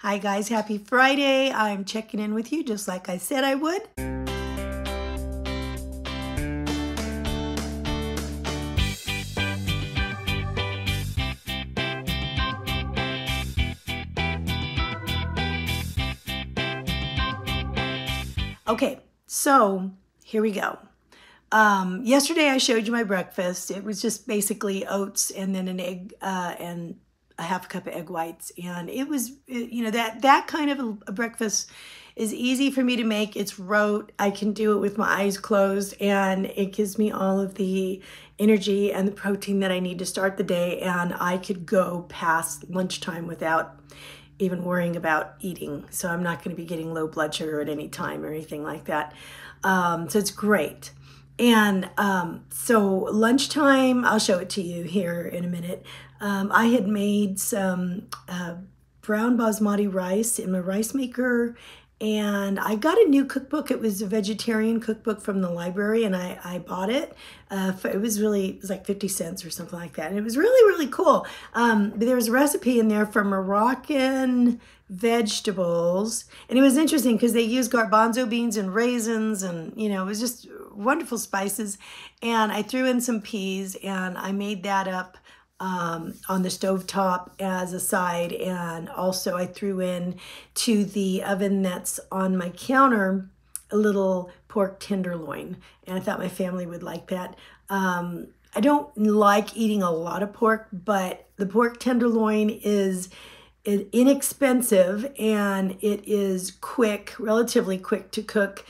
Hi guys, happy Friday. I'm checking in with you just like I said I would. Okay, so here we go. Yesterday I showed you my breakfast. It was just basically oats and then an egg and a half a cup of egg whites. And it was, that kind of a breakfast is easy for me to make. It's rote. I can do it with my eyes closed and it gives me all of the energy and the protein that I need to start the day. And I could go past lunchtime without even worrying about eating. So I'm not going to be getting low blood sugar at any time or anything like that. So it's great. And so lunchtime, I'll show it to you here in a minute. I had made some brown basmati rice in my rice maker, and I got a new cookbook. It was a vegetarian cookbook from the library, and I bought it. It was like 50 cents or something like that. And it was really, really cool. But there was a recipe in there for Moroccan vegetables. And it was interesting because they used garbanzo beans and raisins and, it was just wonderful spices. And I threw in some peas and I made that up on the stovetop as a side. And also I threw in to the oven that's on my counter a little pork tenderloin. And I thought my family would like that. I don't like eating a lot of pork, but the pork tenderloin is inexpensive and it is quick, relatively quick to cook.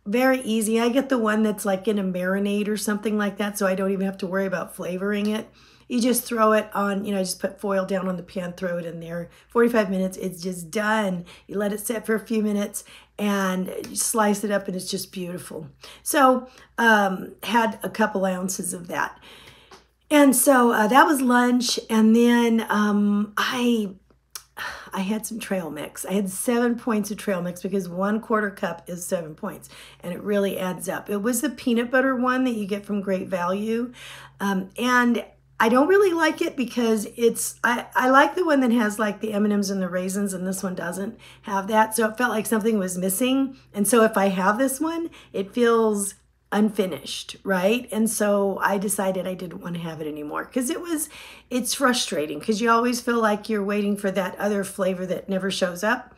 Very easy. I get the one that's like in a marinade or something like that, so I don't even have to worry about flavoring it. You just throw it on, just put foil down on the pan, throw it in there. 45 minutes, it's just done. You let it sit for a few minutes and you slice it up and it's just beautiful. So had a couple ounces of that. And so that was lunch. And then I had some trail mix. I had 7 points of trail mix because 1/4 cup is 7 points and it really adds up. It was the peanut butter one that you get from Great Value. And I don't really like it because I like the one that has like the M&Ms and the raisins, and this one doesn't have that. So it felt like something was missing. And so if I have this one, it feels unfinished, right? And so I decided I didn't want to have it anymore because it's frustrating because you always feel like you're waiting for that other flavor that never shows up.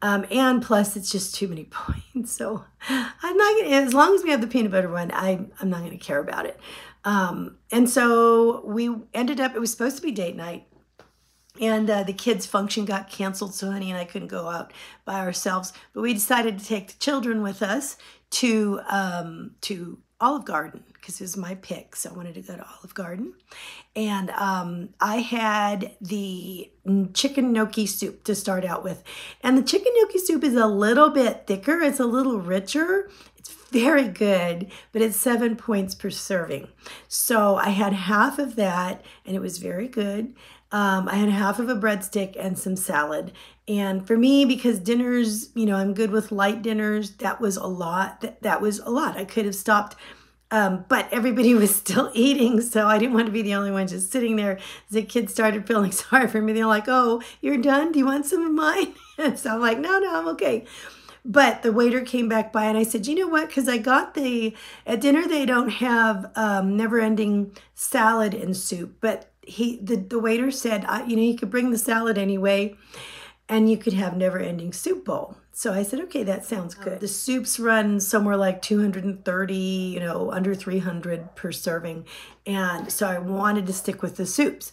And plus it's just too many points. So I'm not gonna, as long as we have the peanut butter one, I'm not gonna care about it. And so we ended up, it was supposed to be date night. And the kids' function got canceled, so Honey and I couldn't go out by ourselves. But we decided to take the children with us to Olive Garden because it was my pick. So I wanted to go to Olive Garden. And I had the chicken gnocchi soup to start out with. And the chicken gnocchi soup is a little bit thicker. It's a little richer. It's very good, but it's 7 points per serving. So I had half of that and it was very good. I had half of a breadstick and some salad. And for me, because dinners, I'm good with light dinners, that was a lot. That was a lot. I could have stopped, but everybody was still eating, so I didn't want to be the only one just sitting there. The kids started feeling sorry for me. They're like, "Oh, you're done? Do you want some of mine?" And so I'm like, no, I'm okay. But the waiter came back by and I said, you know what? Because I got at dinner, they don't have never-ending salad and soup, but the waiter said, you could bring the salad anyway, and you could have never-ending soup bowl. So I said, okay, that sounds good. The soups run somewhere like 230, under 300 per serving. And so I wanted to stick with the soups.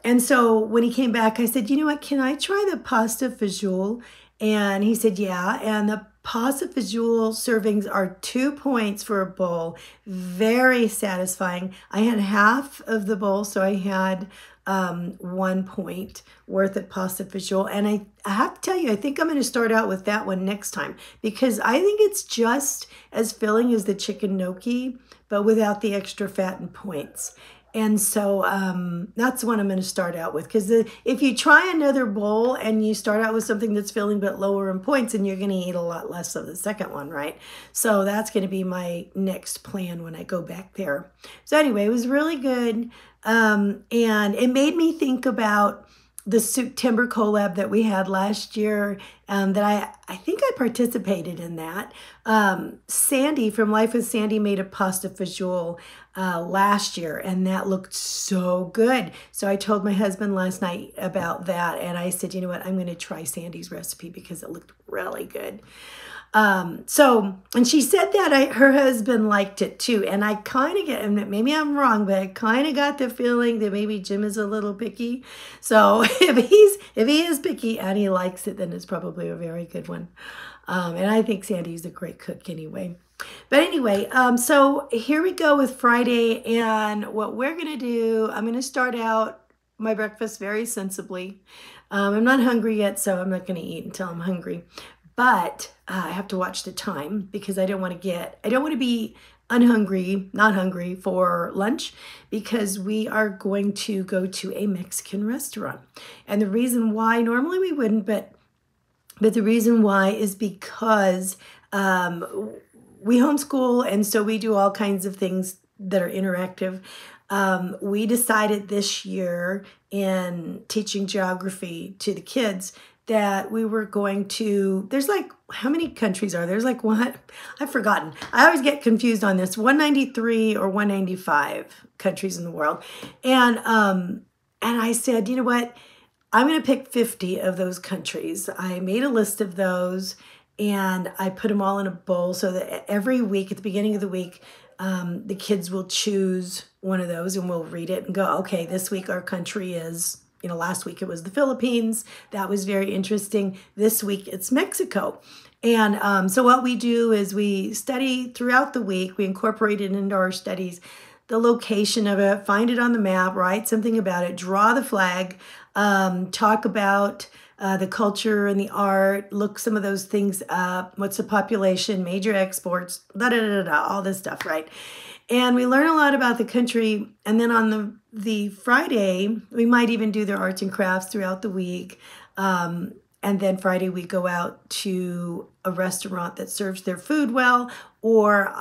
And so when he came back, I said, you know what, can I try the pasta fagioli? And he said, yeah. And the pasta fagioli servings are 2 points for a bowl. Very satisfying. I had half of the bowl, so I had 1 point worth of pasta fagioli. And I have to tell you, I think I'm going to start out with that one next time because I think it's just as filling as the chicken gnocchi, but without the extra fat and points. And so that's the one I'm going to start out with because if you try another bowl and you start out with something that's filling but lower in points, and you're going to eat a lot less of the second one, right? So that's going to be my next plan when I go back there. So anyway, it was really good. And it made me think about the September collab that we had last year, that I think I participated in that. Sandy from Life with Sandy made a pasta fagioli last year, and that looked so good. So I told my husband last night about that, and I said, you know what, I'm going to try Sandy's recipe because it looked really good. And she said that her husband liked it too. And I kind of get, and maybe I'm wrong, but I kind of got the feeling that maybe Jim is a little picky. So if he is picky and he likes it, then it's probably a very good one. And I think Sandy's a great cook anyway. But anyway, so here we go with Friday, and what we're going to do, I'm going to start out my breakfast very sensibly. I'm not hungry yet, so I'm not going to eat until I'm hungry. But I have to watch the time because I don't want to be not hungry for lunch, because we are going to go to a Mexican restaurant. And the reason why, normally we wouldn't, but the reason why is because we homeschool, and so we do all kinds of things that are interactive. We decided this year in teaching geography to the kids that we were going to, there's like, how many countries are there? There's like what? I've forgotten. I always get confused on this, 193 or 195 countries in the world. And I said, you know what? I'm going to pick 50 of those countries. I made a list of those, and I put them all in a bowl so that every week, at the beginning of the week, the kids will choose one of those, and we'll read it and go, okay, this week our country is, last week it was the Philippines. That was very interesting. This week it's Mexico. And so what we do is we study throughout the week. We incorporate it into our studies, the location of it, find it on the map, write something about it, draw the flag, talk about the culture and the art, look some of those things up, what's the population, major exports, all this stuff, right? And we learn a lot about the country. And then on the Friday, we might even do their arts and crafts throughout the week. And then Friday, we go out to a restaurant that serves their food well. Or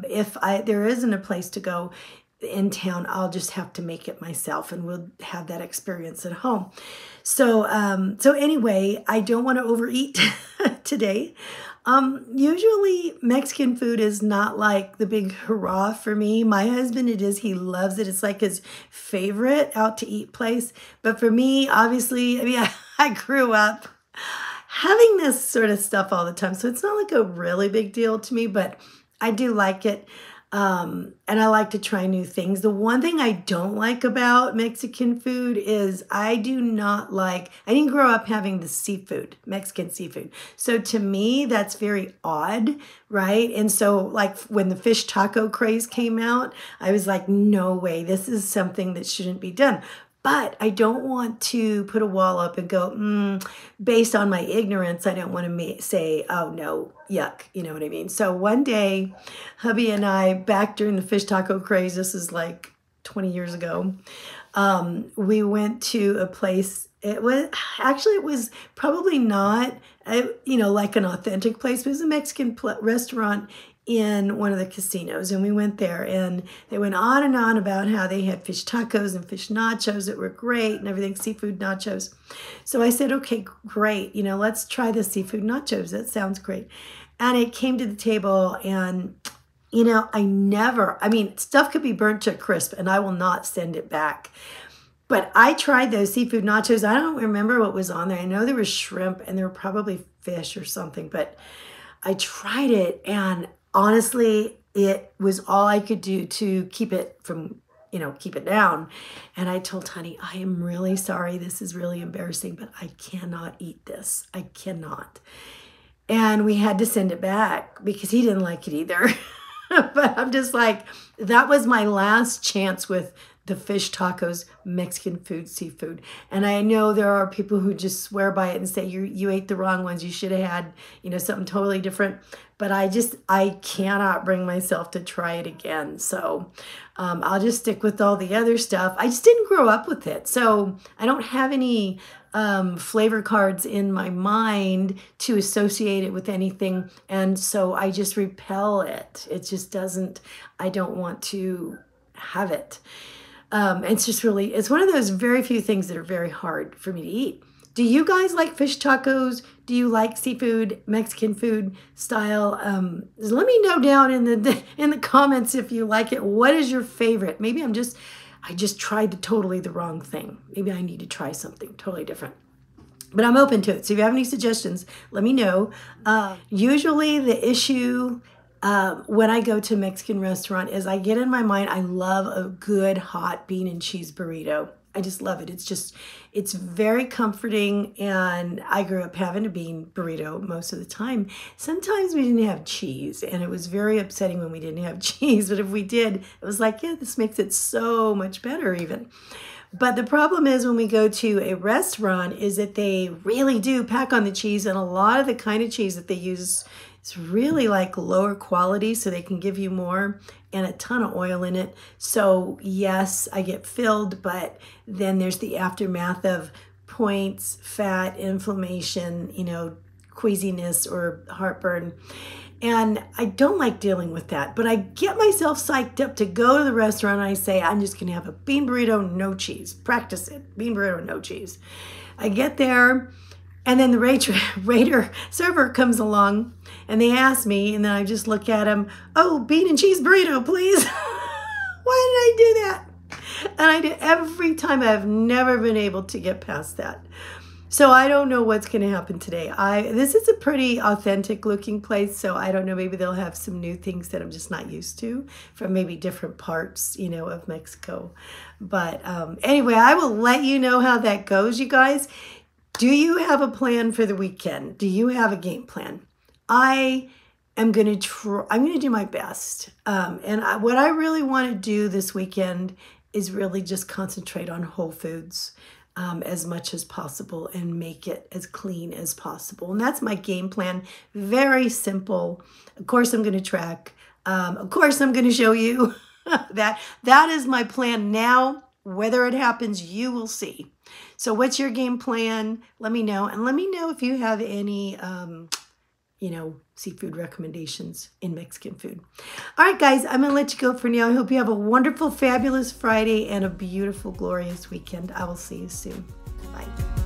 if there isn't a place to go in town, I'll just have to make it myself, and we'll have that experience at home. So anyway, I don't want to overeat today. Usually Mexican food is not like the big hurrah for me. My husband, it is. He loves it. It's like his favorite out to eat place. But for me, obviously, I grew up having this sort of stuff all the time. So it's not like a really big deal to me, but I do like it. And I like to try new things. The one thing I don't like about Mexican food is I didn't grow up having the seafood, Mexican seafood. So to me, that's very odd, right? And so like when the fish taco craze came out, I was like, no way, this is something that shouldn't be done. But I don't want to put a wall up and go, based on my ignorance, I don't want to say, oh no, yuck, you know what I mean? So one day, hubby and I, back during the fish taco craze, this is like 20 years ago, we went to a place. It was probably not, like an authentic place. It was a Mexican restaurant in one of the casinos, and we went there, and they went on and on about how they had fish tacos and fish nachos that were great and everything, seafood nachos. So I said, okay, great, let's try the seafood nachos. That sounds great. And it came to the table, and stuff could be burnt to a crisp, and I will not send it back. But I tried those seafood nachos. I don't remember what was on there. I know there was shrimp, and there were probably fish or something, but I tried it, and honestly, it was all I could do to keep it down. And I told honey, I am really sorry. This is really embarrassing, but I cannot eat this. I cannot. And we had to send it back because he didn't like it either. But I'm just like, that was my last chance with the fish tacos, Mexican food, seafood. And I know there are people who just swear by it and say, you ate the wrong ones. You should have had, something totally different. But I cannot bring myself to try it again. So I'll just stick with all the other stuff. I just didn't grow up with it. So I don't have any flavor cards in my mind to associate it with anything. And so I just repel it. It just doesn't, I don't want to have it. It's just really, it's one of those very few things that are very hard for me to eat. Do you guys like fish tacos? Do you like seafood, Mexican food style? Let me know down in the comments if you like it. What is your favorite? Maybe I just tried totally the wrong thing. Maybe I need to try something totally different. But I'm open to it. So if you have any suggestions, let me know. Usually the issue when I go to a Mexican restaurant is I get in my mind, I love a good hot bean and cheese burrito. I just love it. It's very comforting, and I grew up having a bean burrito most of the time. Sometimes we didn't have cheese, and it was very upsetting when we didn't have cheese, but if we did, it was like, yeah, this makes it so much better even. But the problem is when we go to a restaurant is that they really do pack on the cheese, and a lot of the kind of cheese that they use is really like lower quality, so they can give you more and a ton of oil in it. So yes, I get filled, but then there's the aftermath of points, fat, inflammation, you know, queasiness or heartburn. And I don't like dealing with that, but I get myself psyched up to go to the restaurant and I say, I'm just gonna have a bean burrito, no cheese. Practice it, bean burrito, no cheese. I get there, and then the server comes along and they ask me, and then I just look at him, oh, bean and cheese burrito, please. Why did I do that? And I do every time. I've never been able to get past that. So I don't know what's going to happen today. This is a pretty authentic looking place, so I don't know, maybe they'll have some new things that I'm just not used to from maybe different parts, you know, of Mexico. But anyway, I will let you know how that goes, you guys. Do you have a plan for the weekend? Do you have a game plan? I'm going to do my best. What I really want to do this weekend is really just concentrate on whole foods as much as possible and make it as clean as possible. And that's my game plan. Very simple. Of course, I'm going to track. Of course, I'm going to show you that. That is my plan now. Whether it happens, you will see. So what's your game plan? Let me know. And let me know if you have any, you know, seafood recommendations in Mexican food. All right, guys, I'm going to let you go for now. I hope you have a wonderful, fabulous Friday and a beautiful, glorious weekend. I will see you soon. Bye.